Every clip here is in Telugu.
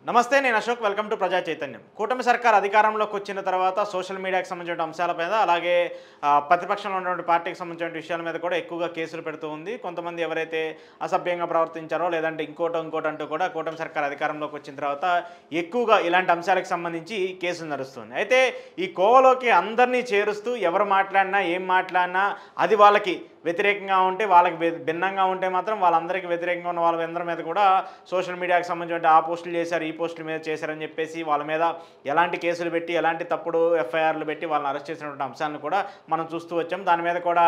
నమస్తే, నేను అశోక్. వెల్కమ్ టు ప్రజా చైతన్యం. కూటమి సర్కార్ అధికారంలోకి వచ్చిన తర్వాత సోషల్ మీడియాకి సంబంధించిన అంశాల మీద, అలాగే ప్రతిపక్షంలో ఉన్నటువంటి పార్టీకి సంబంధించిన విషయాల మీద కూడా ఎక్కువగా కేసులు పెడుతూ ఉంది. కొంతమంది ఎవరైతే అసభ్యంగా ప్రవర్తించారో, లేదంటే ఇంకోటి అంటూ కూడా కూటమి సర్కార్ అధికారంలోకి వచ్చిన తర్వాత ఎక్కువగా ఇలాంటి అంశాలకు సంబంధించి కేసులు నడుస్తుంది. అయితే ఈ కోవలోకి అందరినీ చేరుస్తూ ఎవరు మాట్లాడినా, ఏం మాట్లాడినా అది వాళ్ళకి వ్యతిరేకంగా ఉంటే, వాళ్ళకి భిన్నంగా ఉంటే మాత్రం వాళ్ళందరికీ వ్యతిరేకంగా ఉన్న వాళ్ళందరి మీద కూడా సోషల్ మీడియాకి సంబంధించిన ఆ పోస్టులు చేశారు, ఈ పోస్టుల మీద చేశారని చెప్పేసి వాళ్ళ మీద ఎలాంటి కేసులు పెట్టి, ఎలాంటి తప్పుడు ఎఫ్ఐఆర్లు పెట్టి వాళ్ళని అరెస్ట్ చేసినటువంటి అంశాలను కూడా మనం చూస్తూ వచ్చాం. దాని మీద కూడా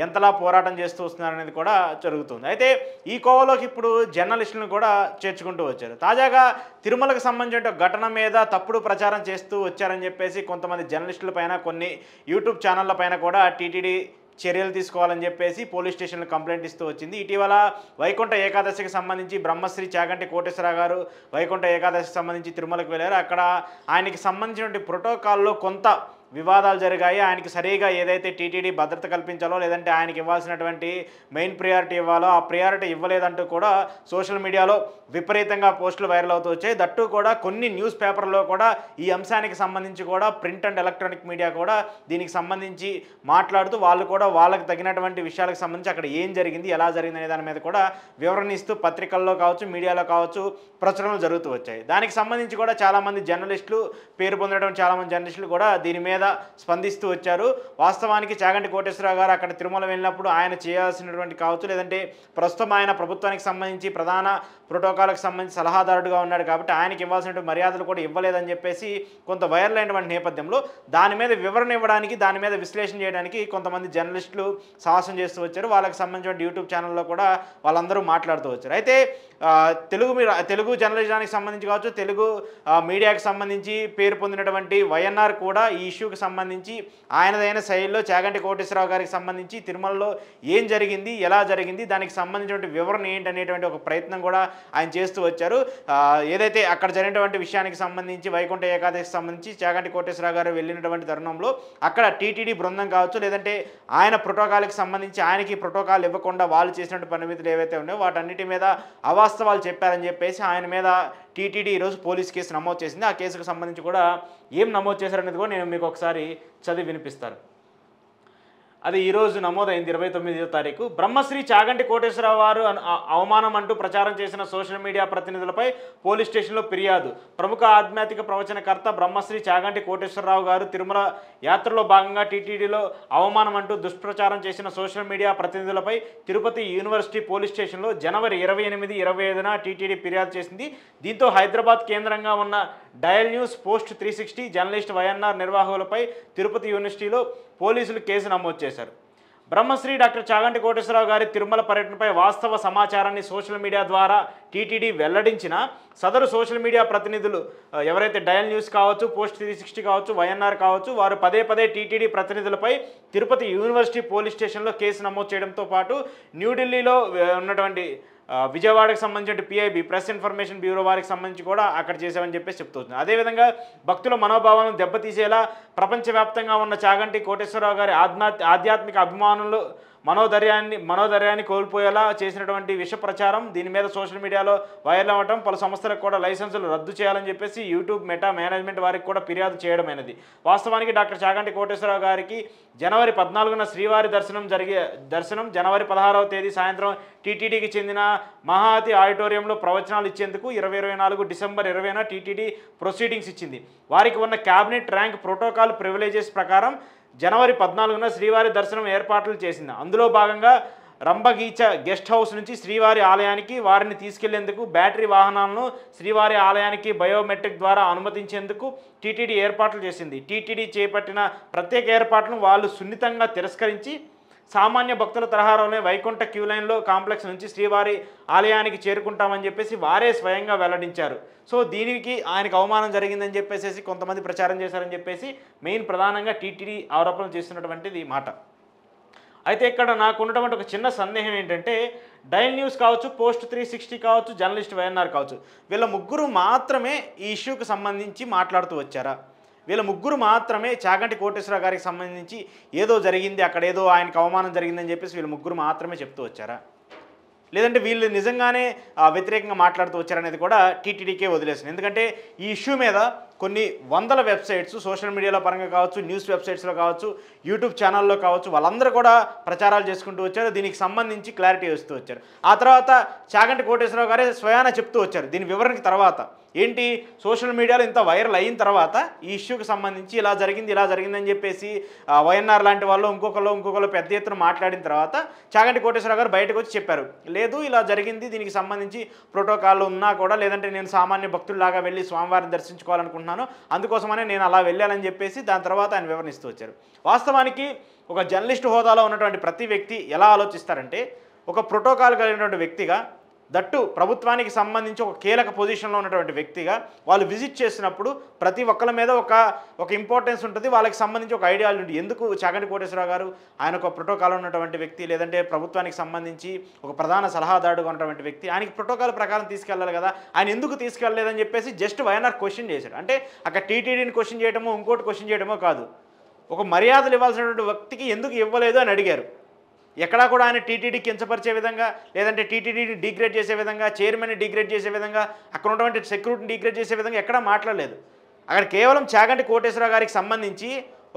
ఎంతలా పోరాటం చేస్తూ వస్తున్నారనేది కూడా జరుగుతుంది. అయితే ఈ కోవలోకి ఇప్పుడు జర్నలిస్టులను కూడా చేర్చుకుంటూ వచ్చారు. తాజాగా తిరుమలకు సంబంధించిన ఘటన మీద తప్పుడు ప్రచారం చేస్తూ వచ్చారని చెప్పేసి కొంతమంది జర్నలిస్టుల పైన, కొన్ని యూట్యూబ్ ఛానళ్ల పైన కూడా టీటీడీ చర్యలు తీసుకోవాలని చెప్పేసి పోలీస్ స్టేషన్లో కంప్లైంట్ ఇస్తూ వచ్చింది. ఇటీవల వైకుంఠ ఏకాదశికి సంబంధించి బ్రహ్మశ్రీ చాగంటి కోటేశ్వరరావు గారు వైకుంఠ ఏకాదశికి సంబంధించి తిరుమలకు వెళ్ళారు. అక్కడ ఆయనకి సంబంధించినటువంటి ప్రోటోకాల్లో కొంత వివాదాలు జరిగాయి. ఆయనకి సరిగా ఏదైతే టీటీడీ భద్రత కల్పించాలో, లేదంటే ఆయనకి ఇవ్వాల్సినటువంటి మెయిన్ ప్రియారిటీ ఇవ్వాలో ఆ ప్రియారిటీ ఇవ్వలేదంటూ కూడా సోషల్ మీడియాలో విపరీతంగా పోస్టులు వైరల్ అవుతూ వచ్చాయి. దట్టు కూడా కొన్ని న్యూస్ పేపర్లో కూడా ఈ అంశానికి సంబంధించి కూడా ప్రింట్ అండ్ ఎలక్ట్రానిక్ మీడియా కూడా దీనికి సంబంధించి మాట్లాడుతూ వాళ్ళు కూడా వాళ్ళకి తగినటువంటి విషయాలకు సంబంధించి అక్కడ ఏం జరిగింది, ఎలా జరిగింది అనే దాని మీద కూడా వివరణ ఇస్తూ పత్రికల్లో కావచ్చు, మీడియాలో కావచ్చు ప్రచురణలు జరుగుతూ వచ్చాయి. దానికి సంబంధించి కూడా చాలామంది జర్నలిస్టులు, పేరు పొందడం చాలామంది జర్నలిస్టులు కూడా దీని మీద స్పందిస్తూ వచ్చారు. వాస్తవానికి చాగంటి కోటేశ్వరరావు గారు అక్కడ తిరుమల వెళ్ళినప్పుడు ఆయన చేయాల్సినటువంటి కావచ్చు, లేదంటే ప్రస్తుతం ఆయన ప్రభుత్వానికి సంబంధించి ప్రధాన ప్రోటోకాల్కి సంబంధించి సలహాదారుడుగా ఉన్నాడు కాబట్టి ఆయనకి ఇవ్వాల్సినటువంటి మర్యాదలు కూడా ఇవ్వలేదని చెప్పేసి కొంత వైరల్ అయినటువంటి నేపథ్యంలో దాని మీద వివరణ ఇవ్వడానికి, దాని మీద విశ్లేషణ చేయడానికి కొంతమంది జర్నలిస్టులు సాహసం చేస్తూ వచ్చారు. వాళ్ళకి సంబంధించిన యూట్యూబ్ ఛానల్లో కూడా వాళ్ళందరూ మాట్లాడుతూ వచ్చారు. అయితే తెలుగు జర్నలిజానికి సంబంధించి కావచ్చు, తెలుగు మీడియాకి సంబంధించి పేరు పొందినటువంటి వైఎన్ఆర్ కూడా ఈ ఇష్యూకి సంబంధించి ఆయనదైన శైలిలో చాగంటి కోటేశ్వరరావు గారికి సంబంధించి తిరుమలలో ఏం జరిగింది, ఎలా జరిగింది, దానికి సంబంధించినటువంటి వివరణ ఏంటనేటువంటి ఒక ప్రయత్నం కూడా ఆయన చేస్తూ వచ్చారు. ఏదైతే అక్కడ జరిగినటువంటి విషయానికి సంబంధించి వైకుంఠ ఏకాదశికి సంబంధించి చాగంటి కోటేశ్వరరావు గారు వెళ్ళినటువంటి తరుణంలో అక్కడ టీటీడీ బృందం కావచ్చు, లేదంటే ఆయన ప్రోటోకాల్కి సంబంధించి ఆయనకి ప్రోటోకాల్ ఇవ్వకుండా వాళ్ళు చేసినటువంటి పరిమితులు ఏవైతే ఉన్నాయో వాటన్నిటి మీద అవాస్తవాలు చెప్పారని చెప్పేసి ఆయన మీద టీటీడీ ఈరోజు పోలీస్ కేసు నమోదు చేసింది. ఆ కేసుకు సంబంధించి కూడా ఏం నమోదు చేశారనేది కూడా నేను మీకు ఒకసారి చదివి వినిపిస్తాను. అది ఈరోజు నమోదైంది 29వ తారీఖు. బ్రహ్మశ్రీ చాగంటి కోటేశ్వరరావు వారు అవమానం అంటూ ప్రచారం చేసిన సోషల్ మీడియా ప్రతినిధులపై పోలీస్ స్టేషన్లో ఫిర్యాదు. ప్రముఖ ఆధ్యాత్మిక ప్రవచనకర్త బ్రహ్మశ్రీ చాగంటి కోటేశ్వరరావు గారు తిరుమల యాత్రలో భాగంగా టీటీడీలో అవమానం అంటూ దుష్ప్రచారం చేసిన సోషల్ మీడియా ప్రతినిధులపై తిరుపతి యూనివర్సిటీ పోలీస్ స్టేషన్లో జనవరి 28, 25న టీటీడీ ఫిర్యాదు చేసింది. దీంతో హైదరాబాద్ కేంద్రంగా ఉన్న dial news, post 360 journalist YNR నిర్వాహకులపై తిరుపతి యూనివర్సిటీలో పోలీసులు కేసు నమోదు చేశారు. బ్రహ్మశ్రీ డాక్టర్ చాగంటి కోటేశ్వరరావు గారి తిరుమల పర్యటనపై వాస్తవ సమాచారాన్ని సోషల్ మీడియా ద్వారా టీటీడీ వెల్లడించిన సదరు సోషల్ మీడియా ప్రతినిధులు ఎవరైతే డయల్ న్యూస్ కావచ్చు, పోస్ట్ 360 కావచ్చు, వైఎన్ఆర్ కావచ్చు, వారు పదే టీటీడీ ప్రతినిధులపై తిరుపతి యూనివర్సిటీ పోలీస్ స్టేషన్లో కేసు నమోదు చేయడంతో పాటు న్యూఢిల్లీలో ఉన్నటువంటి విజయవాడకు సంబంధించిన పిఐబి ప్రెస్ ఇన్ఫర్మేషన్ బ్యూరో వారికి సంబంధించి కూడా అక్కడ చేశామని చెప్పేసి చెప్తుంది. అదేవిధంగా భక్తుల మనోభావాలను దెబ్బతీసేలా ప్రపంచవ్యాప్తంగా ఉన్న చాగంటి కోటేశ్వరరావు గారి ఆధ్యాత్మిక అభిమానులు మనోధైర్యాన్ని కోల్పోయేలా చేసినటువంటి విష ప్రచారం, దీని మీద సోషల్ మీడియాలో వైరల్ అవ్వడం, పలు సంస్థలకు కూడా లైసెన్సులు రద్దు చేయాలని చెప్పేసి యూట్యూబ్ మెటా మేనేజ్మెంట్ వారికి కూడా ఫిర్యాదు చేయడమైనది. వాస్తవానికి డాక్టర్ చాగంటి కోటేశ్వరరావు గారికి జనవరి 14న శ్రీవారి దర్శనం జనవరి 16వ తేదీ సాయంత్రం టీటీడీకి చెందిన మహాతి ఆడిటోరియంలో ప్రవచనాలు ఇచ్చేందుకు 2024 డిసెంబర్ 20న టీటీడీ ప్రొసీడింగ్స్ ఇచ్చింది. వారికి ఉన్న క్యాబినెట్ ర్యాంక్ ప్రోటోకాల్ ప్రివిలేజెస్ ప్రకారం జనవరి 14న శ్రీవారి దర్శనం ఏర్పాట్లు చేసింది. అందులో భాగంగా రంభగీచ గెస్ట్ హౌస్ నుంచి శ్రీవారి ఆలయానికి వారిని తీసుకెళ్లేందుకు బ్యాటరీ వాహనాలను శ్రీవారి ఆలయానికి బయోమెట్రిక్ ద్వారా అనుమతించేందుకు టీటీడీ ఏర్పాట్లు చేసింది. టీటీడీ చేపట్టిన ప్రత్యేక ఏర్పాట్లను వాళ్ళు సున్నితంగా తిరస్కరించి సామాన్య భక్తుల తరహాలోనే వైకుంఠ క్యూ లైన్లో కాంప్లెక్స్ నుంచి శ్రీవారి ఆలయానికి చేరుకుంటామని చెప్పేసి వారే స్వయంగా వెల్లడించారు. సో దీనికి ఆయనకు అవమానం జరిగిందని చెప్పేసి కొంతమంది ప్రచారం చేశారని చెప్పేసి మెయిన్ ప్రధానంగా టీటీడీ ఆరోపణలు చేస్తున్నటువంటిది మాట. అయితే ఇక్కడ నాకు ఉన్నటువంటి ఒక చిన్న సందేహం ఏంటంటే, డైల్ న్యూస్ కావచ్చు, పోస్ట్ 360 కావచ్చు, జర్నలిస్ట్ వైఎన్ఆర్ కావచ్చు, వీళ్ళ ముగ్గురు మాత్రమే ఈ ఇష్యూకి సంబంధించి మాట్లాడుతూ వచ్చారా? వీళ్ళ ముగ్గురు మాత్రమే చాగంటి కోటేశ్వరరావు గారికి సంబంధించి ఏదో జరిగింది, అక్కడ ఏదో ఆయనకు అవమానం జరిగిందని చెప్పేసి వీళ్ళ ముగ్గురు మాత్రమే చెప్తూ వచ్చారా? లేదంటే వీళ్ళు నిజంగానే వ్యతిరేకంగా మాట్లాడుతూ వచ్చారనేది కూడా టీటీడీకే వదిలేసింది. ఎందుకంటే ఈ ఇష్యూ మీద కొన్ని వందల వెబ్సైట్స్ సోషల్ మీడియాలో పరంగా కావచ్చు, న్యూస్ వెబ్సైట్స్లో కావచ్చు, యూట్యూబ్ ఛానల్లో కావచ్చు, వాళ్ళందరూ కూడా ప్రచారాలు చేసుకుంటూ వచ్చారు. దీనికి సంబంధించి క్లారిటీ వస్తూ వచ్చారు. ఆ తర్వాత చాగంటి కోటేశ్వరరావు గారే స్వయాన చెప్తూ వచ్చారు దీని వివరణకి తర్వాత. ఏంటి, సోషల్ మీడియాలో ఇంత వైరల్ అయిన తర్వాత ఈ ఇష్యూకి సంబంధించి ఇలా జరిగిందని చెప్పేసి వైఎన్ఆర్ లాంటి వాళ్ళు ఇంకొకళ్ళు పెద్ద ఎత్తున మాట్లాడిన తర్వాత చాగంటి కోటేశ్వరరావు గారు బయటకు వచ్చి చెప్పారు, లేదు ఇలా జరిగింది, దీనికి సంబంధించి ప్రోటోకాల్ ఉన్నా కూడా, లేదంటే నేను సామాన్య భక్తుల్లాగా వెళ్ళి స్వామివారిని దర్శించుకోవాలనుకుంటున్నాను, అందుకోసమనే నేను అలా వెళ్ళాలని చెప్పేసి దాని తర్వాత ఆయన వివరణిస్తూ వచ్చారు. వాస్తవానికి ఒక జర్నలిస్ట్ హోదాలో ఉన్నటువంటి ప్రతి వ్యక్తి ఎలా ఆలోచిస్తారంటే, ఒక ప్రోటోకాల్ కలిగినటువంటి వ్యక్తిగా, దట్టు ప్రభుత్వానికి సంబంధించి ఒక కీలక పొజిషన్లో ఉన్నటువంటి వ్యక్తిగా వాళ్ళు విజిట్ చేసినప్పుడు ప్రతి ఒక్కరి మీద ఒక ఇంపార్టెన్స్ ఉంటుంది, వాళ్ళకి సంబంధించి ఒక ఐడియాలజీ ఉంటుంది. ఎందుకు చాగంటి కోటేశ్వరరావు గారు ఆయన ఒక ప్రోటోకాల్ ఉన్నటువంటి వ్యక్తి, లేదంటే ప్రభుత్వానికి సంబంధించి ఒక ప్రధాన సలహాదారుగా ఉన్నటువంటి వ్యక్తి, ఆయనకి ప్రోటోకాల్ ప్రకారం తీసుకెళ్ళాలి కదా, ఆయన ఎందుకు తీసుకెళ్ళలేదని చెప్పేసి జస్ట్ వైఎన్ఆర్ క్వశ్చన్ చేశాడు. అంటే అక్కడ టీటీడీని క్వశ్చన్ చేయడమో ఇంకోటి క్వశ్చన్ చేయడమో కాదు, ఒక మర్యాదలు ఇవ్వాల్సినటువంటి వ్యక్తికి ఎందుకు ఇవ్వలేదు అని అడిగారు. ఎక్కడా కూడా ఆయన టీటీడీ కించపరిచే విధంగా, లేదంటే టీటీడీని డిగ్రేడ్ చేసే విధంగా, చైర్మన్ని డిగ్రేడ్ చేసే విధంగా, అక్కడ ఉన్నటువంటి సెక్యూరిటీని డిగ్రేడ్ చేసే విధంగా ఎక్కడా మాట్లాడలేదు. అక్కడ కేవలం చాగంటి కోటేశ్వరరావు గారికి సంబంధించి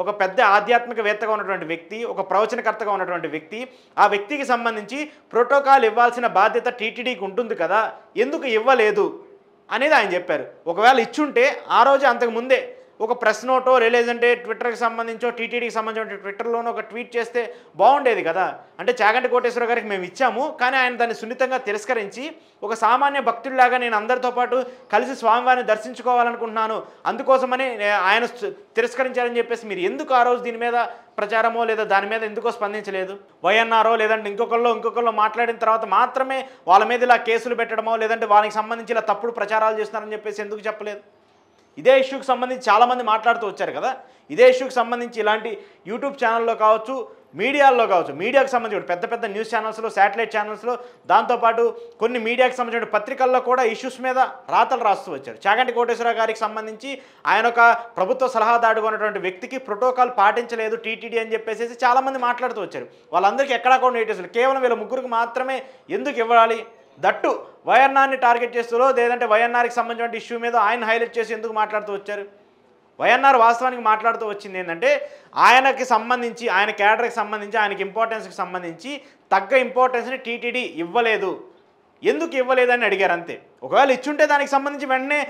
ఒక పెద్ద ఆధ్యాత్మికవేత్తగా ఉన్నటువంటి వ్యక్తి, ఒక ప్రవచనకర్తగా ఉన్నటువంటి వ్యక్తి, ఆ వ్యక్తికి సంబంధించి ప్రోటోకాల్ ఇవ్వాల్సిన బాధ్యత టీటీడీకి ఉంటుంది కదా, ఎందుకు ఇవ్వలేదు అనేది ఆయన చెప్పారు. ఒకవేళ ఇచ్చుంటే ఆ రోజు అంతకుముందే ఒక ప్రెస్ నోటో, లేదంటే ట్విట్టర్కి సంబంధించో, టీటీడీకి సంబంధించిన ట్విట్టర్లోనో ఒక ట్వీట్ చేస్తే బాగుండేది కదా. అంటే చాగంటి కోటేశ్వరరావు గారికి మేము ఇచ్చాము, కానీ ఆయన దాన్ని సున్నితంగా తిరస్కరించి ఒక సామాన్య భక్తుడిలాగా నేను అందరితో పాటు కలిసి స్వామివారిని దర్శించుకోవాలనుకుంటున్నాను, అందుకోసమని ఆయన తిరస్కరించారని చెప్పేసి మీరు ఎందుకు ఆ రోజు దీని మీద ప్రచారమో లేదా దాని మీద ఎందుకో స్పందించలేదు? వైఎన్ఆర్ఓ లేదంటే ఇంకొకళ్ళు మాట్లాడిన తర్వాత మాత్రమే వాళ్ళ మీద ఇలా కేసులు పెట్టడమో, లేదంటే వాళ్ళకి సంబంధించి ఇలా తప్పుడు ప్రచారాలు చేస్తున్నారని చెప్పేసి ఎందుకు చెప్పలేదు? ఇదే ఇష్యూకి సంబంధించి చాలామంది మాట్లాడుతూ వచ్చారు కదా. ఇదే ఇష్యూకి సంబంధించి ఇలాంటి యూట్యూబ్ ఛానల్లో కావచ్చు, మీడియాల్లో కావచ్చు, మీడియాకు సంబంధించి పెద్ద పెద్ద న్యూస్ ఛానల్స్లో, శాటిలైట్ ఛానల్స్లో, దాంతోపాటు కొన్ని మీడియాకి సంబంధించిన పత్రికల్లో కూడా ఇష్యూస్ మీద రాతలు రాస్తూ వచ్చారు. చాగంటి కోటేశ్వరరావు గారికి సంబంధించి ఆయన ఒక ప్రభుత్వ సలహాదారుగా ఉన్నటువంటి వ్యక్తికి ప్రోటోకాల్ పాటించలేదు టీటీడీ అని చెప్పేసి చాలామంది మాట్లాడుతూ వచ్చారు. వాళ్ళందరికీ ఎక్కడా కూడా నోటీసులు, కేవలం వీళ్ళ ముగ్గురికి మాత్రమే ఎందుకు ఇవ్వాలి? దట్టు వైఎన్ఆర్ని టార్గెట్ చేస్తూ, లేదంటే వైఎన్ఆర్కి సంబంధించిన ఇష్యూ మీద ఆయన హైలైట్ చేసి ఎందుకు మాట్లాడుతూ వచ్చారు? వైఎన్ఆర్ వాస్తవానికి మాట్లాడుతూ వచ్చింది ఏంటంటే, ఆయనకి సంబంధించి, ఆయన క్యాడర్కి సంబంధించి, ఆయనకి ఇంపార్టెన్స్కి సంబంధించి తగ్గ ఇంపార్టెన్స్ని టీటీడీ ఇవ్వలేదు, ఎందుకు ఇవ్వలేదని అడిగారు అంతే. ఒకవేళ ఇచ్చుంటే దానికి సంబంధించి వెంటనే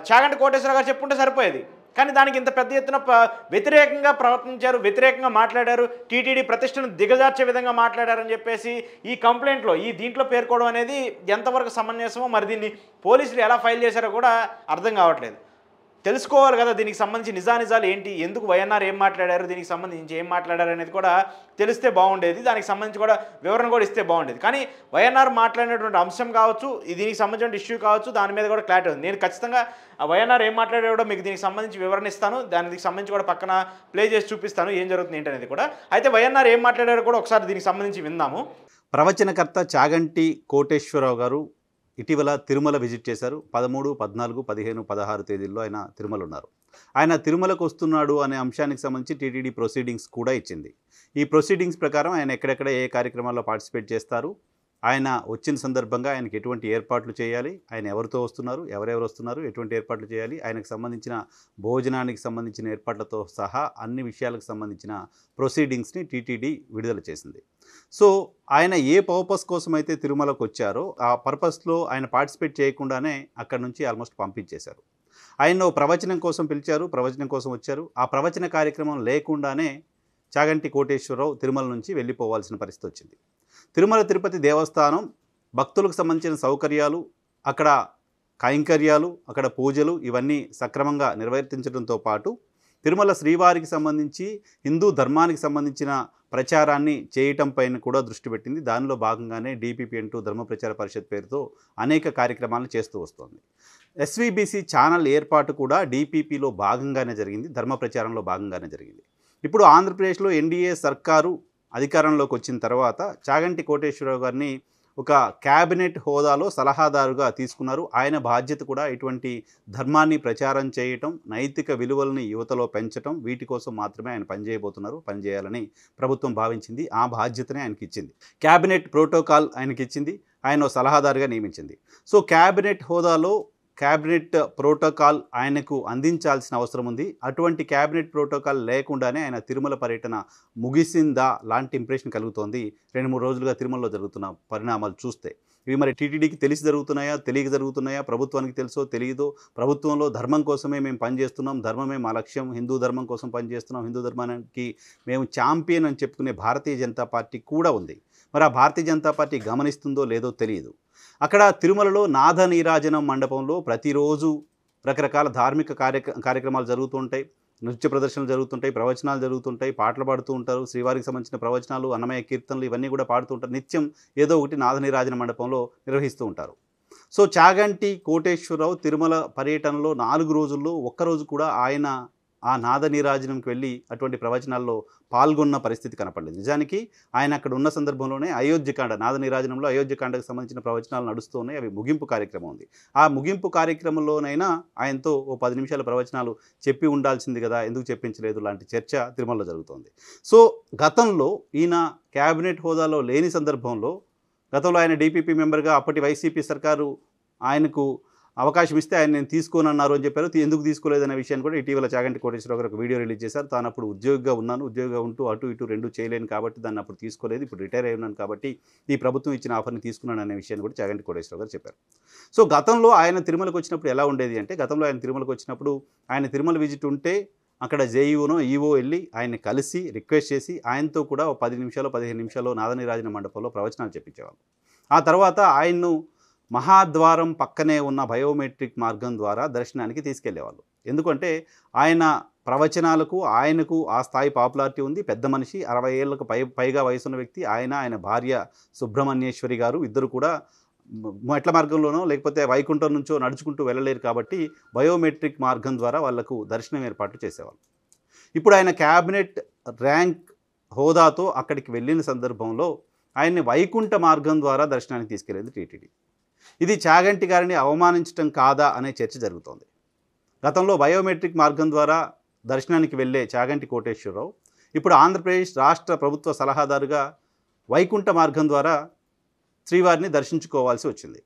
చాగంటి కోటేశ్వరరావు గారు చెప్పుంటే సరిపోయేది. కానీ దానికి ఇంత పెద్ద ఎత్తున వ్యతిరేకంగా ప్రవర్తించారు, వ్యతిరేకంగా మాట్లాడారు, టీటీడీ ప్రతిష్టను దిగజార్చే విధంగా మాట్లాడారని చెప్పేసి ఈ కంప్లైంట్లో, దీంట్లో పేర్కోవడం అనేది ఎంతవరకు సమంజసమో, మరి దీన్ని పోలీసులు ఎలా ఫైల్ చేశారో కూడా అర్థం కావట్లేదు. తెలుసుకోవాలి కదా దీనికి సంబంధించి నిజానిజాలు ఏంటి, ఎందుకు వైఎన్ఆర్ ఏం మాట్లాడారు, దీనికి సంబంధించి ఏం మాట్లాడారు అనేది కూడా తెలిస్తే బాగుండేది, దానికి సంబంధించి కూడా వివరణ కూడా ఇస్తే బాగుండేది. కానీ వైఎన్ఆర్ మాట్లాడినటువంటి అంశం కావచ్చు, దీనికి సంబంధించిన ఇష్యూ కావచ్చు, దాని మీద కూడా క్లారిటీ ఉంది. నేను ఖచ్చితంగా వైఎన్ఆర్ ఏం మాట్లాడాడో మీకు దీనికి సంబంధించి వివరణ ఇస్తాను, దానికి సంబంధించి కూడా పక్కన ప్లే చేసి చూపిస్తాను ఏం జరుగుతుంది ఏంటనేది కూడా. అయితే వైఎన్ఆర్ ఏం మాట్లాడారో కూడా ఒకసారి దీనికి సంబంధించి విందాము. ప్రవచనకర్త చాగంటి కోటేశ్వరరావు గారు ఇటీవల తిరుమల విజిట్ చేశారు. 13, 14, 15, 16 తేదీల్లో ఆయన తిరుమల ఉన్నారు. ఆయన తిరుమలకు వస్తున్నాడు అనే అంశానికి సంబంధించి టీటీడీ ప్రొసీడింగ్స్ కూడా ఇచ్చింది. ఈ ప్రొసీడింగ్స్ ప్రకారం ఆయన ఎక్కడెక్కడ ఏ కార్యక్రమాల్లో పార్టిసిపేట్ చేస్తారు, ఆయన వచ్చిన సందర్భంగా ఆయనకి ఎటువంటి ఏర్పాట్లు చేయాలి, ఆయన ఎవరితో వస్తున్నారు, ఎవరెవరు వస్తున్నారు, ఎటువంటి ఏర్పాట్లు చేయాలి, ఆయనకు సంబంధించిన భోజనానికి సంబంధించిన ఏర్పాట్లతో సహా అన్ని విషయాలకు సంబంధించిన ప్రొసీడింగ్స్ని టీటీడీ విడుదల చేసింది. సో ఆయన ఏ పర్పస్ కోసం అయితే తిరుమలకు వచ్చారో ఆ పర్పస్లో ఆయన పార్టిసిపేట్ చేయకుండానే అక్కడి నుంచి ఆల్మోస్ట్ పంపించేశారు. ఆయన ప్రవచనం కోసం పిలిచారు, ప్రవచనం కోసం వచ్చారు. ఆ ప్రవచన కార్యక్రమం లేకుండానే చాగంటి కోటేశ్వరరావు తిరుమల నుంచి వెళ్ళిపోవాల్సిన పరిస్థితి వచ్చింది. తిరుమల తిరుపతి దేవస్థానం భక్తులకు సంబంధించిన సౌకర్యాలు, అక్కడ కైంకర్యాలు, అక్కడ పూజలు ఇవన్నీ సక్రమంగా నిర్వర్తించడంతో పాటు తిరుమల శ్రీవారికి సంబంధించి హిందూ ధర్మానికి సంబంధించిన ప్రచారాన్ని చేయటం పైన కూడా దృష్టి పెట్టింది. దానిలో భాగంగానే DPP అంటూ ధర్మ ప్రచార పరిషత్ పేరుతో అనేక కార్యక్రమాలను చేస్తూ వస్తోంది. SVBC ఛానల్ ఏర్పాటు కూడా DPPలో భాగంగానే జరిగింది, ధర్మ ప్రచారంలో భాగంగానే జరిగింది. ఇప్పుడు ఆంధ్రప్రదేశ్లో NDA సర్కారు అధికారంలోకి వచ్చిన తర్వాత చాగంటి కోటేశ్వరరావు గారిని ఒక క్యాబినెట్ హోదాలో సలహాదారుగా తీసుకున్నారు. ఆయన బాధ్యత కూడా ఇటువంటి ధర్మాన్ని ప్రచారం చేయటం, నైతిక విలువల్ని యువతలో పెంచటం, వీటి కోసం మాత్రమే ఆయన పనిచేయబోతున్నారు, పనిచేయాలని ప్రభుత్వం భావించింది. ఆ బాధ్యతనే ఆయనకి ఇచ్చింది. క్యాబినెట్ ప్రోటోకాల్ ఆయనకి ఇచ్చింది. ఆయన సలహాదారుగా నియమించింది. సో క్యాబినెట్ హోదాలో క్యాబినెట్ ప్రోటోకాల్ ఆయనకు అందించాల్సిన అవసరం ఉంది. అటువంటి క్యాబినెట్ ప్రోటోకాల్ లేకుండానే ఆయన తిరుమల పర్యటన ముగిసిందా లాంటి ఇంప్రెషన్ కలుగుతోంది 2-3 రోజులుగా తిరుమలలో జరుగుతున్న పరిణామాలు చూస్తే. ఇవి మరి టీటీడీకి తెలిసి జరుగుతున్నాయా, తెలియక జరుగుతున్నాయా, ప్రభుత్వానికి తెలుసో తెలియదో, ప్రభుత్వంలో ధర్మం కోసమే మేము పనిచేస్తున్నాం, ధర్మమే మా లక్ష్యం, హిందూ ధర్మం కోసం పనిచేస్తున్నాం, హిందూ ధర్మానికి మేము ఛాంపియన్ అని చెప్పుకునే భారతీయ జనతా పార్టీ కూడా ఉంది. మరి ఆ భారతీయ జనతా పార్టీ గమనిస్తుందో లేదో తెలియదు. అక్కడ తిరుమలలో నాద నీరాజనం మండపంలో ప్రతిరోజు రకరకాల ధార్మిక కార్యక్రమాలు జరుగుతూ ఉంటాయి, నృత్య ప్రదర్శనలు జరుగుతుంటాయి, ప్రవచనాలు జరుగుతుంటాయి, పాటలు పాడుతూ ఉంటారు, శ్రీవారికి సంబంధించిన ప్రవచనాలు, అన్నమయ్య కీర్తనలు ఇవన్నీ కూడా పాడుతూ ఉంటారు. నిత్యం ఏదో ఒకటి నాద నీరాజన మండపంలో నిర్వహిస్తూ ఉంటారు. సో చాగంటి కోటేశ్వరరావు తిరుమల పర్యటనలో 4 రోజుల్లో ఒక్కరోజు కూడా ఆయన ఆ నాద నీరాజనంకి వెళ్ళి అటువంటి ప్రవచనాల్లో పాల్గొన్న పరిస్థితి కనపడలేదు. నిజానికి ఆయన అక్కడ ఉన్న సందర్భంలోనే అయోధ్యకాండ, నాద నీరాజనంలో అయోధ్యకాండకు సంబంధించిన ప్రవచనాలు నడుస్తూ ఉన్నాయి. అవి ముగింపు కార్యక్రమం ఉంది. ఆ ముగింపు కార్యక్రమంలోనైనా ఆయనతో ఓ 10 నిమిషాల ప్రవచనాలు చెప్పి ఉండాల్సింది కదా, ఎందుకు చెప్పించలేదు లాంటి చర్చ తిరుమలలో జరుగుతోంది. సో గతంలో ఈయన క్యాబినెట్ హోదాలో లేని సందర్భంలో, గతంలో ఆయన డీపీపీ మెంబర్గా అప్పటి వైసీపీ సర్కారు ఆయనకు అవకాశం ఇస్తే ఆయన నేను తీసుకోనన్నారు అని చెప్పారు. ఎందుకు తీసుకోలేదనే విషయాన్ని కూడా ఇటీవల చాగంటి కోటేశ్వరరావు గారు ఒక వీడియో రిలీజ్ చేశారు. తాను అప్పుడు ఉద్యోగిగా ఉన్నాను, ఉద్యోగిగా ఉంటూ అటు ఇటు రెండు చేయలేను కాబట్టి దాన్ని అప్పుడు తీసుకోలేదు, ఇప్పుడు రిటైర్ అయి ఉన్నాను కాబట్టి ఈ ప్రభుత్వం ఇచ్చిన ఆఫర్ని తీసుకున్నాను అనే విషయాన్ని కూడా చాగంటి కోటేశ్వరరావు గారు చెప్పారు. సో గతంలో ఆయన తిరుమలకు వచ్చినప్పుడు ఎలా ఉండేది అంటే, గతంలో ఆయన తిరుమలకు వచ్చినప్పుడు ఆయన తిరుమల విజిట్ ఉంటే అక్కడ జేఈఓనో ఈఓ వెళ్ళి ఆయన్ని కలిసి రిక్వెస్ట్ చేసి ఆయనతో కూడా 10 నిమిషాలు 15 నిమిషాలు నాద నీరాజన మండపంలో ప్రవచనాలు చెప్పించేవాళ్ళు. ఆ తర్వాత ఆయన్ను మహాద్వారం పక్కనే ఉన్న బయోమెట్రిక్ మార్గం ద్వారా దర్శనానికి తీసుకెళ్లేవాళ్ళు. ఎందుకంటే ఆయన ప్రవచనాలకు ఆయనకు ఆ స్థాయి పాపులారిటీ ఉంది. పెద్ద మనిషి, 60 ఏళ్లకు పైగా వయసున్న వ్యక్తి. ఆయన భార్య సుబ్రహ్మణ్యేశ్వరి గారు ఇద్దరు కూడా మెట్ల మార్గంలోనో లేకపోతే వైకుంఠం నుంచో నడుచుకుంటూ వెళ్ళలేరు కాబట్టి బయోమెట్రిక్ మార్గం ద్వారా వాళ్లకు దర్శనం ఏర్పాట్లు చేసేవాళ్ళు. ఇప్పుడు ఆయన క్యాబినెట్ ర్యాంక్ హోదాతో అక్కడికి వెళ్ళిన సందర్భంలో ఆయన్ని వైకుంఠ మార్గం ద్వారా దర్శనానికి తీసుకెళ్లేది టీటీడీ. ఇది చాగంటి గారిని అవమానించడం కాదా అనే చర్చ జరుగుతోంది. గతంలో బయోమెట్రిక్ మార్గం ద్వారా దర్శనానికి వెళ్ళే చాగంటి కోటేశ్వరరావు ఇప్పుడు ఆంధ్రప్రదేశ్ రాష్ట్ర ప్రభుత్వ సలహాదారుగా వైకుంఠ మార్గం ద్వారా శ్రీవారిని దర్శించుకోవాల్సి వచ్చింది.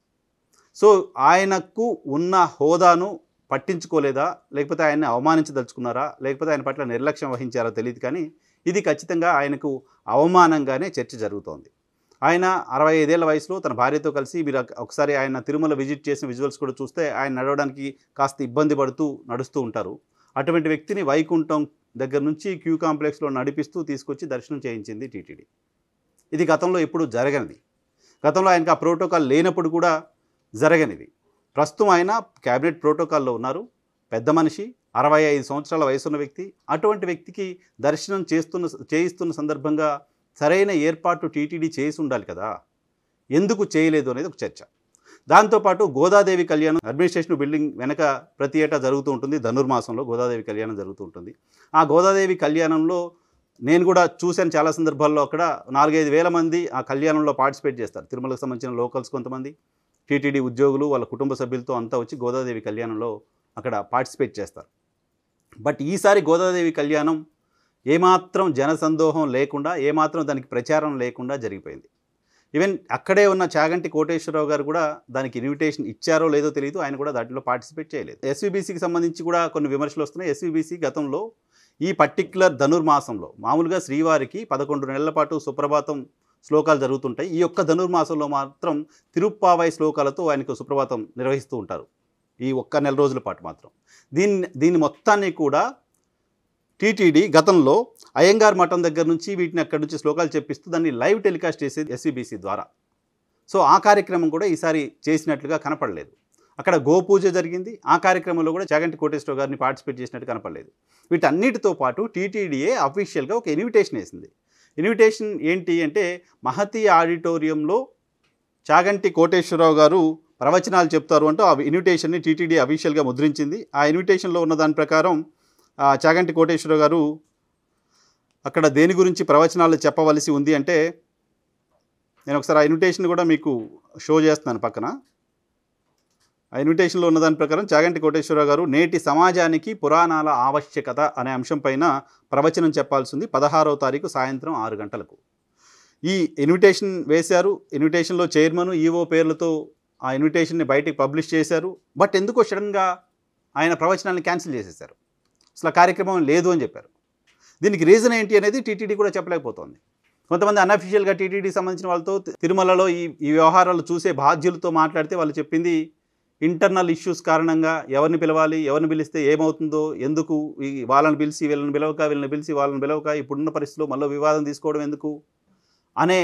సో ఆయనకు ఉన్న హోదాను పట్టించుకోలేదా, లేకపోతే ఆయన్ని అవమానించదలుచుకున్నారా, లేకపోతే ఆయన పట్ల నిర్లక్ష్యం వహించారో తెలియదు, కానీ ఇది ఖచ్చితంగా ఆయనకు అవమానంగానే చర్చ జరుగుతోంది. ఆయన 65 ఏళ్ల వయసులో తన భార్యతో కలిసి, మీరు ఒకసారి ఆయన తిరుమల విజిట్ చేసిన విజువల్స్ కూడా చూస్తే ఆయన నడవడానికి కాస్త ఇబ్బంది పడుతూ నడుస్తూ ఉంటారు. అటువంటి వ్యక్తిని వైకుంఠం దగ్గర నుంచి క్యూ కాంప్లెక్స్లో నడిపిస్తూ తీసుకొచ్చి దర్శనం చేయించింది టీటీడీ. ఇది గతంలో ఎప్పుడు జరగనిది. గతంలో ఆయనకు ఆ ప్రోటోకాల్ లేనప్పుడు కూడా జరగనిది. ప్రస్తుతం ఆయన క్యాబినెట్ ప్రోటోకాల్లో ఉన్నారు. పెద్ద మనిషి, 65 సంవత్సరాల వయసున్న వ్యక్తి. అటువంటి వ్యక్తికి దర్శనం చేయిస్తున్న సందర్భంగా సరైన ఏర్పాటు టీటీడీ చేసి ఉండాలి కదా, ఎందుకు చేయలేదు అనేది ఒక చర్చ. దాంతోపాటు గోదాదేవి కళ్యాణం అడ్మినిస్ట్రేషన్ బిల్డింగ్ వెనక ప్రతి ఏటా జరుగుతూ ఉంటుంది. ధనుర్మాసంలో గోదాదేవి కళ్యాణం జరుగుతూ ఉంటుంది. ఆ గోదాదేవి కళ్యాణంలో నేను కూడా చూశాను చాలా సందర్భాల్లో. అక్కడ 4-5 వేల మంది ఆ కళ్యాణంలో పార్టిసిపేట్ చేస్తారు. తిరుమలకు సంబంధించిన లోకల్స్ కొంతమంది, టీటీడీ ఉద్యోగులు వాళ్ళ కుటుంబ సభ్యులతో అంతా వచ్చి గోదాదేవి కళ్యాణంలో అక్కడ పార్టిసిపేట్ చేస్తారు. బట్ ఈసారి గోదాదేవి కళ్యాణం ఏమాత్రం జనసందోహం లేకుండా, ఏమాత్రం దానికి ప్రచారం లేకుండా జరిగిపోయింది. ఈవెన్ అక్కడే ఉన్న చాగంటి కోటేశ్వరరావు గారు కూడా దానికి ఇన్విటేషన్ ఇచ్చారో లేదో తెలియదు, ఆయన కూడా దాంట్లో పార్టిసిపేట్ చేయలేదు. ఎస్వీబీసీకి సంబంధించి కూడా కొన్ని విమర్శలు వస్తున్నాయి. ఎస్వీబీసీ గతంలో ఈ పర్టిక్యులర్ ధనుర్మాసంలో మామూలుగా శ్రీవారికి 11 నెలల పాటు సుప్రభాతం శ్లోకాలు జరుగుతుంటాయి. ఈ యొక్క ధనుర్మాసంలో మాత్రం తిరుప్పావై శ్లోకాలతో ఆయనకు సుప్రభాతం నిర్వహిస్తూ ఉంటారు. ఈ ఒక్క నెల రోజుల పాటు మాత్రం దీన్ని మొత్తాన్ని కూడా టీటీడీ గతంలో అయ్యంగార్ మఠం దగ్గర నుంచి వీటిని అక్కడి నుంచి శ్లోకాలు చెప్పిస్తూ దాన్ని లైవ్ టెలికాస్ట్ చేసేది ఎస్వీబీసీ ద్వారా. సో ఆ కార్యక్రమం కూడా ఈసారి చేసినట్లుగా కనపడలేదు. అక్కడ గోపూజ జరిగింది. ఆ కార్యక్రమంలో కూడా చాగంటి కోటేశ్వరరావు గారిని పార్టిసిపేట్ చేసినట్టు కనపడలేదు. వీటన్నిటితో పాటు టీటీడీయే అఫీషియల్గా ఒక ఇన్విటేషన్ వేసింది. ఇన్విటేషన్ ఏంటి అంటే, మహతి ఆడిటోరియంలో చాగంటి కోటేశ్వరరావు గారు ప్రవచనాలు చెప్తారు అంటూ ఆ ఇన్విటేషన్ని టీటీడీ అఫీషియల్గా ముద్రించింది. ఆ ఇన్విటేషన్లో ఉన్న దాని ప్రకారం చాగంటి కోటేశ్వరరావు గారు అక్కడ దేని గురించి ప్రవచనాలు చెప్పవలసి ఉంది అంటే, నేను ఒకసారి ఆ ఇన్విటేషన్ కూడా మీకు షో చేస్తున్నాను పక్కన. ఆ ఇన్విటేషన్లో ఉన్న దాని ప్రకారం చాగంటి కోటేశ్వరరావు గారు నేటి సమాజానికి పురాణాల ఆవశ్యకత అనే అంశం పైన ప్రవచనం చెప్పాల్సి ఉంది 16వ తారీఖు సాయంత్రం 6 గంటలకు. ఈ ఇన్విటేషన్ వేశారు, ఇన్విటేషన్లో చైర్మన్ ఈఓ పేర్లతో ఆ ఇన్విటేషన్ని బయటికి పబ్లిష్ చేశారు. బట్ ఎందుకో సడన్గా ఆయన ప్రవచనాన్ని క్యాన్సిల్ చేసేశారు. అసలు ఆ కార్యక్రమం లేదు అని చెప్పారు. దీనికి రీజన్ ఏంటి అనేది టీటీడీ కూడా చెప్పలేకపోతుంది. కొంతమంది అన్అఫీషియల్గా టీటీడీకి సంబంధించిన వాళ్ళతో తిరుమలలో ఈ వ్యవహారాలు చూసే బాధ్యులతో మాట్లాడితే వాళ్ళు చెప్పింది ఇంటర్నల్ ఇష్యూస్ కారణంగా ఎవరిని పిలవాలి, ఎవరిని పిలిస్తే ఏమవుతుందో, ఎందుకు ఈ వాళ్ళని పిలిచి వీళ్ళని పిలవక, వీళ్ళని పిలిచి వాళ్ళని పిలవక, ఇప్పుడున్న పరిస్థితిలో మళ్ళీ వివాదం తీసుకోవడం ఎందుకు అనే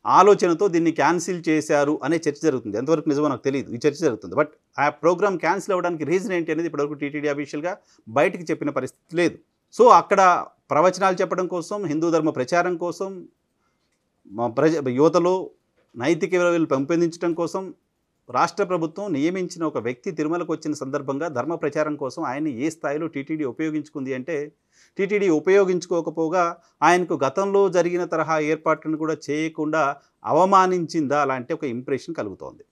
ఆలోచనతో దీన్ని క్యాన్సిల్ చేశారు అనే చర్చ జరుగుతుంది. ఎంతవరకు నిజమో నాకు తెలియదు, ఈ చర్చ జరుగుతుంది. బట్ ఆ ప్రోగ్రామ్ క్యాన్సిల్ అవ్వడానికి రీజన్ ఏంటి అనేది ఇప్పటివరకు టీటీడీ అఫీషియల్గా బయటికి చెప్పిన పరిస్థితి లేదు. సో అక్కడ ప్రవచనాలు చెప్పడం కోసం, హిందూ ధర్మ ప్రచారం కోసం, యువతలో నైతిక విలువలు పెంపొందించడం కోసం రాష్ట్ర ప్రభుత్వం నియమించిన ఒక వ్యక్తి తిరుమలకు వచ్చిన సందర్భంగా ధర్మ ప్రచారం కోసం ఆయన్ని ఏ స్థాయిలో టీటీడీ ఉపయోగించుకుంది అంటే, టీటీడీ ఉపయోగించుకోకపోగా ఆయనకు గతంలో జరిగిన తరహా ఏర్పాట్లను కూడా చేయకుండా అవమానించిందా అలాంటి ఒక ఇంప్రెషన్ కలుగుతోంది.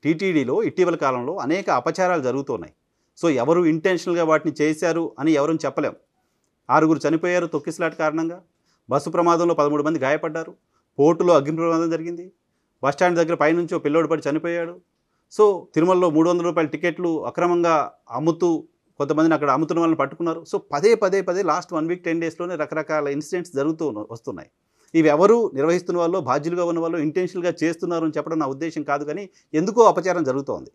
టీటీడీలో ఇటీవల కాలంలో అనేక అపచారాలు జరుగుతున్నాయి. సో ఎవరు ఇంటెన్షనల్గా వాటిని చేశారు అని ఎవరూ చెప్పలేం. 6 చనిపోయారు తొక్కిసలాట కారణంగా, బస్సు ప్రమాదంలో 13 మంది గాయపడ్డారు, పోర్టులో అగ్ని ప్రమాదం జరిగింది, బస్టాండ్ దగ్గర పైనుంచి ఓ పిల్లోడు పడి చనిపోయాడు. సో తిరుమలలో 300 రూపాయల టికెట్లు అక్రమంగా అమ్ముతూ కొంతమందిని అక్కడ అమ్ముతున్న వాళ్ళని పట్టుకున్నారు. సో పదే లాస్ట్ 1 వీక్ 10 డేస్లోనే రకరకాల ఇన్సిడెంట్స్ జరుగుతూ వస్తున్నాయి. ఇవి ఎవరు నిర్వహిస్తున్న వాళ్ళు, బాధ్యులుగా ఉన్న వాళ్ళు ఇంటెన్షనల్గా చేస్తున్నారు అని చెప్పడం నా ఉద్దేశం కాదు, కానీ ఎందుకో అపచారం జరుగుతోంది.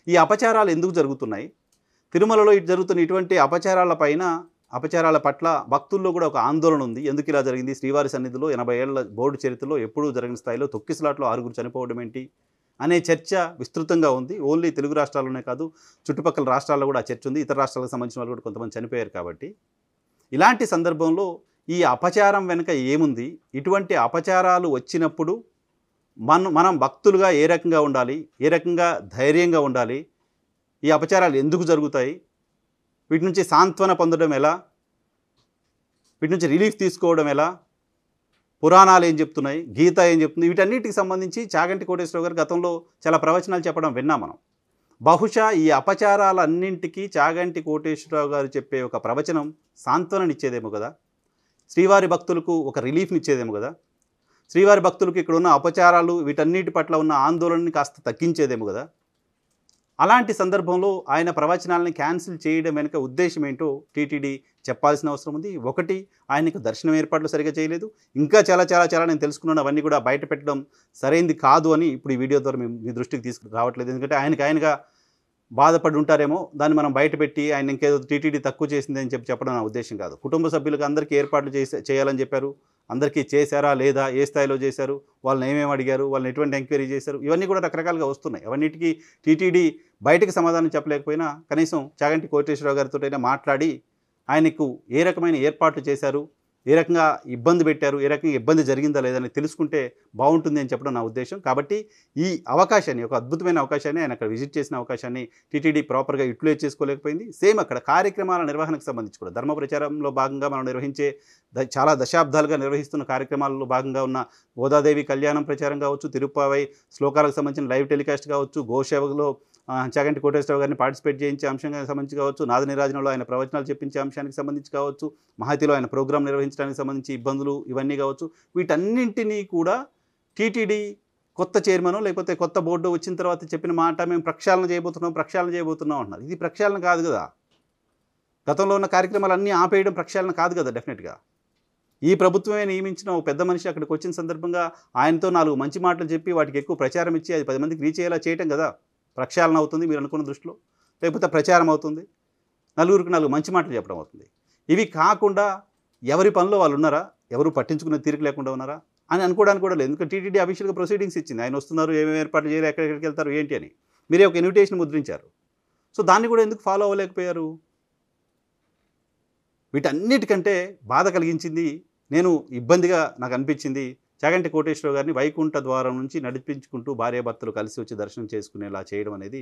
ఈ అపచారాలు ఎందుకు జరుగుతున్నాయి? తిరుమలలో జరుగుతున్న ఇటువంటి అపచారాల పట్ల భక్తుల్లో కూడా ఒక ఆందోళన ఉంది. ఎందుకు ఇలా జరిగింది? శ్రీవారి సన్నిధిలో 80 ఏళ్ల బోర్డు చరిత్రలో ఎప్పుడూ జరిగిన స్థాయిలో తొక్కిసలాట్లో 6 చనిపోవడం ఏంటి అనే చర్చ విస్తృతంగా ఉంది. ఓన్లీ తెలుగు రాష్ట్రాల్లోనే కాదు, చుట్టుపక్కల రాష్ట్రాల్లో కూడా ఆ చర్చ ఉంది. ఇతర రాష్ట్రాలకు సంబంధించిన వాళ్ళు కూడా కొంతమంది చనిపోయారు. కాబట్టి ఇలాంటి సందర్భంలో ఈ అపచారం వెనుక ఏముంది? ఇటువంటి అపచారాలు వచ్చినప్పుడు మనం భక్తులుగా ఏ రకంగా ఉండాలి, ఏ రకంగా ధైర్యంగా ఉండాలి, ఈ అపచారాలు ఎందుకు జరుగుతాయి, వీటి నుంచి సాంత్వన పొందడం ఎలా, వీటి నుంచి రిలీఫ్ తీసుకోవడం ఎలా, పురాణాలు ఏం చెప్తున్నాయి, గీత ఏం చెప్తుంది, వీటన్నిటికి సంబంధించి చాగంటి కోటేశ్వరరావు గారు గతంలో చాలా ప్రవచనాలు చెప్పడం విన్నాం మనం. బహుశా ఈ అపచారాలన్నింటికీ చాగంటి కోటేశ్వరరావు గారు చెప్పే ఒక ప్రవచనం సాంత్వననిచ్చేదేమో కదా, శ్రీవారి భక్తులకు ఒక రిలీఫ్నిచ్చేదేమో కదా, శ్రీవారి భక్తులకు ఇక్కడ ఉన్న అపచారాలు వీటన్నిటి పట్ల ఉన్న ఆందోళనని కాస్త తగ్గించేదేమో కదా. అలాంటి సందర్భంలో ఆయన ప్రవచనాలని క్యాన్సిల్ చేయడం వెనుక ఉద్దేశం ఏంటో టీటీడీ చెప్పాల్సిన అవసరం ఉంది. ఒకటి, ఆయనకు దర్శనం ఏర్పాట్లు సరిగా చేయలేదు. ఇంకా చాలా నేను తెలుసుకున్నాను, అవన్నీ కూడా బయట పెట్టడం సరైంది కాదు అని ఇప్పుడు ఈ వీడియో ద్వారా మీ దృష్టికి తీసుకురావట్లేదు. ఎందుకంటే ఆయనగా బాధపడి ఉంటారేమో, దాన్ని మనం బయటపెట్టి ఆయన ఇంకేదో టీటీడీ తక్కువ చేసింది అని చెప్పడం నా ఉద్దేశం కాదు. కుటుంబ సభ్యులకు అందరికీ ఏర్పాట్లు చేయాలని చెప్పారు. అందరికీ చేశారా లేదా, ఏ స్థాయిలో చేశారు, వాళ్ళని ఏమేమి అడిగారు, వాళ్ళని ఎటువంటి ఎంక్వైరీ చేశారు, ఇవన్నీ కూడా రకరకాలుగా వస్తున్నాయి. అవన్నిటికీ టీటీడీ బయటకు సమాధానం చెప్పలేకపోయినా కనీసం చాగంటి కోటేశ్వరరావు గారితోటైనా మాట్లాడి ఆయనకు ఏ రకమైన ఏర్పాట్లు చేశారు, ఏ రకంగా ఇబ్బంది పెట్టారు, ఏ రకంగా ఇబ్బంది జరిగిందా లేదని తెలుసుకుంటే బాగుంటుంది అని చెప్పడం నా ఉద్దేశం. కాబట్టి ఈ అవకాశాన్ని, ఒక అద్భుతమైన అవకాశాన్ని, ఆయన అక్కడ విజిట్ చేసిన అవకాశాన్ని టీటీడీ ప్రాపర్గా యూటిలైజ్ చేసుకోలేకపోయింది. సేమ్ అక్కడ కార్యక్రమాల నిర్వహణకు సంబంధించి కూడా ధర్మ ప్రచారంలో భాగంగా మనం నిర్వహించే చాలా దశాబ్దాలుగా నిర్వహిస్తున్న కార్యక్రమాలలో భాగంగా ఉన్న గోదాదేవి కళ్యాణం ప్రచారం కావచ్చు, తిరుప్పావై శ్లోకాలకు సంబంధించిన లైవ్ టెలికాస్ట్ కావచ్చు, గోసేవలో చాగంటి కోటేశ్వరరావు గారిని పార్టిసిపేట్ చేయించే అంశానికి సంబంధించి కావచ్చు, నాద నీరాజనంలో ఆయన ప్రవచనాలు చెప్పించే అంశానికి సంబంధించి కావచ్చు, మహతిలో ఆయన ప్రోగ్రాం నిర్వహించడానికి సంబంధించి ఇబ్బందులు ఇవన్నీ కావచ్చు, వీటన్నింటినీ కూడా టీటీడీ కొత్త చైర్మన్ లేకపోతే కొత్త బోర్డు వచ్చిన తర్వాత చెప్పిన మాట, మేము ప్రక్షాళన చేయబోతున్నాం అంటున్నారు. ఇది ప్రక్షాళన కాదు కదా. గతంలో ఉన్న కార్యక్రమాలన్నీ ఆపేయడం ప్రక్షాళన కాదు కదా. డెఫినెట్గా ఈ ప్రభుత్వమే నియమించిన ఒక పెద్ద మనిషి అక్కడికి వచ్చిన సందర్భంగా ఆయనతో 4 మంచి మాటలు చెప్పి వాటికి ఎక్కువ ప్రచారం ఇచ్చి అది 10 మందికి రీచ్ అయ్యేలా చేయటం కదా ప్రక్షాళన అవుతుంది మీరు అనుకున్న దృష్టిలో. లేకపోతే ప్రచారం అవుతుంది, నలుగురికి 4 మంచి మాటలు చెప్పడం అవుతుంది. ఇవి కాకుండా ఎవరి పనిలో వాళ్ళు ఉన్నారా, ఎవరు పట్టించుకునే తీరిక లేకుండా ఉన్నారా అని అనుకోవడానికి కూడా లేదు. ఎందుకంటే టీటీడీ అఫీషియల్గా ప్రొసీడింగ్స్ ఇచ్చింది, ఆయన వస్తున్నారు, ఏమేమి ఏర్పాట్లు చేయాలి, ఎక్కడికి వెళ్తారు ఏంటి అని. మీరే ఒక ఇన్విటేషన్ ముద్రించారు. సో దాన్ని కూడా ఎందుకు ఫాలో అవ్వలేకపోయారు? వీటన్నిటికంటే బాధ కలిగించింది, నేను ఇబ్బందిగా నాకు అనిపించింది, చాగంటి కోటేశ్వరరావు గారిని వైకుంఠ ద్వారం నుంచి నడిపించుకుంటూ భార్యాభర్తలు కలిసి వచ్చి దర్శనం చేసుకునేలా చేయడం అనేది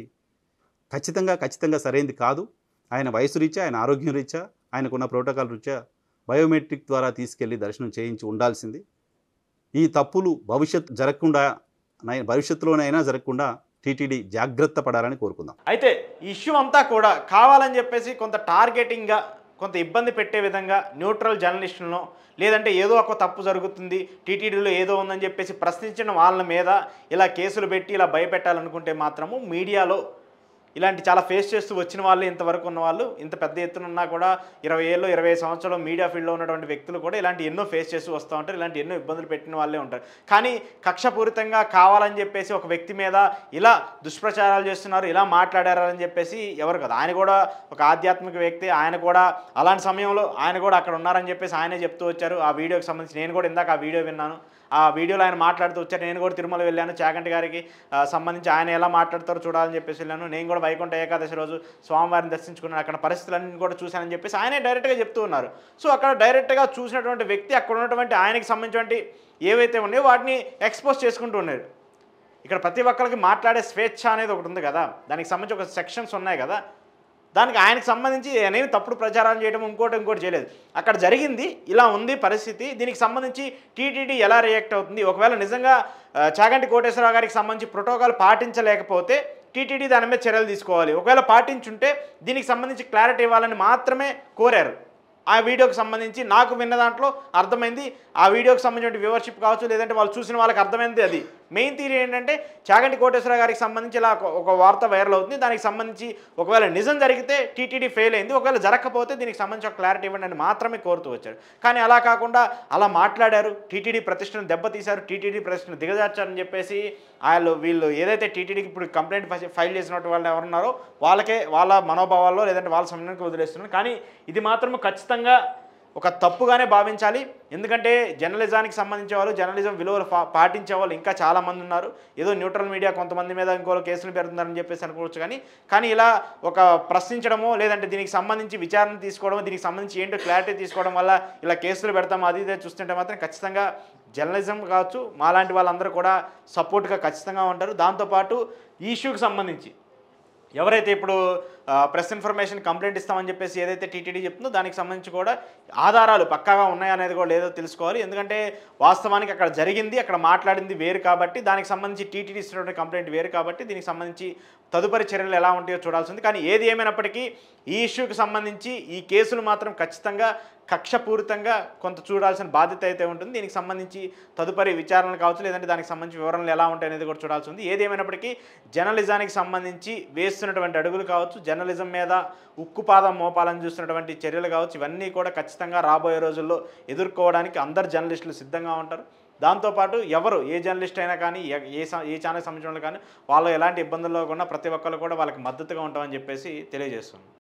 ఖచ్చితంగా సరైనది కాదు. ఆయన వయసు రీత్యా, ఆయన ఆరోగ్యం రీత్యా, ఆయనకున్న ప్రోటోకాల్ రీత్యా బయోమెట్రిక్ ద్వారా తీసుకెళ్లి దర్శనం చేయించి ఉండాల్సింది. ఈ తప్పులు భవిష్యత్తులోనైనా జరగకుండా టీటీడీ జాగ్రత్త పడాలని కోరుకుందాం. అయితే ఈ ఇష్యూ అంతా కూడా కావాలని చెప్పేసి కొంత టార్గెటింగ్గా కొంత ఇబ్బంది పెట్టే విధంగా న్యూట్రల్ జర్నలిస్టులను, లేదంటే ఏదో ఒక తప్పు జరుగుతుంది టీటీడీలో ఏదో ఉందని చెప్పేసి ప్రశ్నించిన వాళ్ళ మీద ఇలా కేసులు పెట్టి ఇలా భయపెట్టాలనుకుంటే మాత్రము మీడియాలో ఇలాంటి చాలా ఫేస్ చేస్తూ వచ్చిన వాళ్ళు, ఇంతవరకు ఉన్న వాళ్ళు, ఇంత పెద్ద ఎత్తున ఉన్నా కూడా 20 ఏళ్ళు 25 సంవత్సరాలు మీడియా ఫీల్డ్లో ఉన్నటువంటి వ్యక్తులు కూడా ఇలాంటి ఎన్నో ఫేస్ చేస్తూ వస్తూ ఉంటారు. ఇలాంటి ఎన్నో ఇబ్బందులు పెట్టిన వాళ్ళే ఉంటారు. కానీ కక్షపూరితంగా కావాలని చెప్పేసి ఒక వ్యక్తి మీద ఇలా దుష్ప్రచారాలు చేస్తున్నారు, ఇలా మాట్లాడారని చెప్పేసి ఎవరు కదా. ఆయన కూడా ఒక ఆధ్యాత్మిక వ్యక్తి, ఆయన కూడా అలాంటి సమయంలో ఆయన కూడా అక్కడ ఉన్నారని చెప్పేసి ఆయనే చెప్తూ వచ్చారు. ఆ వీడియోకి సంబంధించి నేను కూడా ఇందాక ఆ వీడియో విన్నాను. ఆ వీడియోలో ఆయన మాట్లాడుతూ వచ్చారు. నేను కూడా తిరుమల వెళ్ళాను, చాగంటి గారికి సంబంధించి ఆయన ఎలా మాట్లాడతారో చూడాలని చెప్పేసి వెళ్ళాను. నేను కూడా వైకుంఠ ఏకాదశి రోజు స్వామివారిని దర్శించుకున్నాను, అక్కడ పరిస్థితులన్నీ కూడా చూశానని చెప్పేసి ఆయనే డైరెక్ట్గా చెప్తూ ఉన్నారు. సో అక్కడ డైరెక్ట్గా చూసినటువంటి వ్యక్తి అక్కడ ఉన్నటువంటి ఆయనకి సంబంధించినటువంటి ఏవైతే ఉన్నాయో వాటిని ఎక్స్పోజ్ చేసుకుంటూ ఉన్నారు. ఇక్కడ ప్రతి ఒక్కరికి మాట్లాడే స్వేచ్ఛ అనేది ఒకటి ఉంది కదా, దానికి సంబంధించి ఒక సెక్షన్స్ ఉన్నాయి కదా. దానికి ఆయనకు సంబంధించి నేను తప్పుడు ప్రచారాలు చేయడం ఇంకోటి చేయలేదు. అక్కడ జరిగింది ఇలా ఉంది పరిస్థితి, దీనికి సంబంధించి టీటీడీ ఎలా రియాక్ట్ అవుతుంది, ఒకవేళ నిజంగా చాగంటి కోటేశ్వరరావు గారికి సంబంధించి ప్రోటోకాల్ పాటించలేకపోతే టీటీడీ దాని మీద చర్యలు తీసుకోవాలి. ఒకవేళ పాటించుంటే దీనికి సంబంధించి క్లారిటీ ఇవ్వాలని మాత్రమే కోరారు. ఆ వీడియోకి సంబంధించి నాకు విన్న దాంట్లో అర్థమైంది, ఆ వీడియోకి సంబంధించిన వ్యూవర్షిప్ కావచ్చు, లేదంటే వాళ్ళు చూసిన వాళ్ళకి అర్థమైంది అది. మెయిన్ థియరీ ఏంటంటే చాగంటి కోటేశ్వరరావు గారికి సంబంధించి ఇలా ఒక వార్త వైరల్ అవుతుంది, దానికి సంబంధించి ఒకవేళ నిజం జరిగితే టీటీడీ ఫెయిల్ అయింది, ఒకవేళ జరగకపోతే దీనికి సంబంధించి ఒక క్లారిటీ ఇవ్వండి అని మాత్రమే కోరుతూ వచ్చారు. కానీ అలా కాకుండా అలా మాట్లాడారు, టీటీడీ ప్రతిష్టను దెబ్బతీశారు, టీటీడీ ప్రతిష్టను దిగజార్చారని చెప్పేసి వీళ్ళు ఏదైతే టీటీడీకి ఇప్పుడు కంప్లైంట్ ఫైల్ చేసినట్టు వాళ్ళు ఎవరున్నారో వాళ్ళ మనోభావాల్లో లేదంటే వాళ్ళ సమయానికి వదిలేస్తున్నారు. కానీ ఇది మాత్రం ఖచ్చితంగా ఒక తప్పుగానే భావించాలి. ఎందుకంటే జర్నలిజానికి సంబంధించే వాళ్ళు, జర్నలిజం విలువలు పాటించే వాళ్ళు ఇంకా చాలామంది ఉన్నారు. ఏదో న్యూట్రల్ మీడియా కొంతమంది మీద ఇంకో కేసులు పెడుతున్నారని చెప్పేసి అనుకోవచ్చు. కానీ ఇలా ఒక ప్రశ్నించడమో లేదంటే దీనికి సంబంధించి విచారణ తీసుకోవడమో, దీనికి సంబంధించి ఏంటో క్లారిటీ తీసుకోవడం వల్ల ఇలా కేసులు పెడతాము అది ఇదే చూస్తుంటే మాత్రం ఖచ్చితంగా జర్నలిజం కావచ్చు మాలాంటి వాళ్ళందరూ కూడా సపోర్ట్గా ఖచ్చితంగా ఉంటారు. దాంతోపాటు ఈ ఇష్యూకి సంబంధించి ఎవరైతే ఇప్పుడు ప్రెస్ ఇన్ఫర్మేషన్ కంప్లైంట్ ఇస్తామని చెప్పేసి ఏదైతే టీటీడీ చెప్తుందో దానికి సంబంధించి కూడా ఆధారాలు పక్కాగా ఉన్నాయనేది కూడా లేదో తెలుసుకోవాలి. ఎందుకంటే వాస్తవానికి అక్కడ జరిగింది, అక్కడ మాట్లాడింది వేరు కాబట్టి, దానికి సంబంధించి టీటీడీ ఇస్తున్నటువంటి కంప్లైంట్ వేరు కాబట్టి దీనికి సంబంధించి తదుపరి చర్యలు ఎలా ఉంటాయో చూడాల్సింది. కానీ ఏది ఏమైనప్పటికీ ఈ ఇష్యూకి సంబంధించి ఈ కేసులు మాత్రం ఖచ్చితంగా కక్షపూరితంగా కొంత చూడాల్సిన బాధ్యత అయితే ఉంటుంది. దీనికి సంబంధించి తదుపరి విచారణలు కావచ్చు, లేదంటే దానికి సంబంధించి వివరణలు ఎలా ఉంటాయి అనేది కూడా చూడాల్సి ఉంది. ఏది ఏమైనప్పటికీ జర్నలిజానికి సంబంధించి వేస్తున్నటువంటి అడుగులు కావచ్చు, జర్నలిజం మీద ఉక్కుపాదం మోపాలని చూస్తున్నటువంటి చర్యలు కావచ్చు, ఇవన్నీ కూడా ఖచ్చితంగా రాబోయే రోజుల్లో ఎదుర్కోవడానికి అందరు జర్నలిస్టులు సిద్ధంగా ఉంటారు. దాంతోపాటు ఎవరు ఏ జర్నలిస్ట్ అయినా కానీ ఏ ఛానల్ సంబంధించిన వాళ్ళు కానీ వాళ్ళు ఎలాంటి ఇబ్బందుల్లో కూడా ప్రతి ఒక్కరు కూడా వాళ్ళకి మద్దతుగా ఉంటామని చెప్పేసి తెలియజేస్తున్నాం.